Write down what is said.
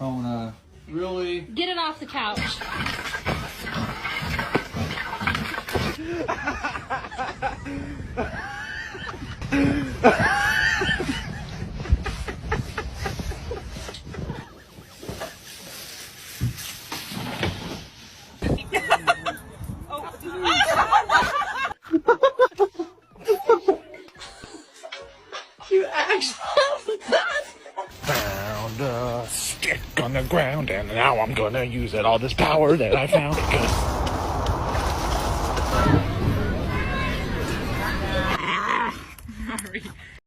Kona. Really? Get it off the couch. You actually Found a stick on the ground, and now I'm gonna use it. All this power that I found.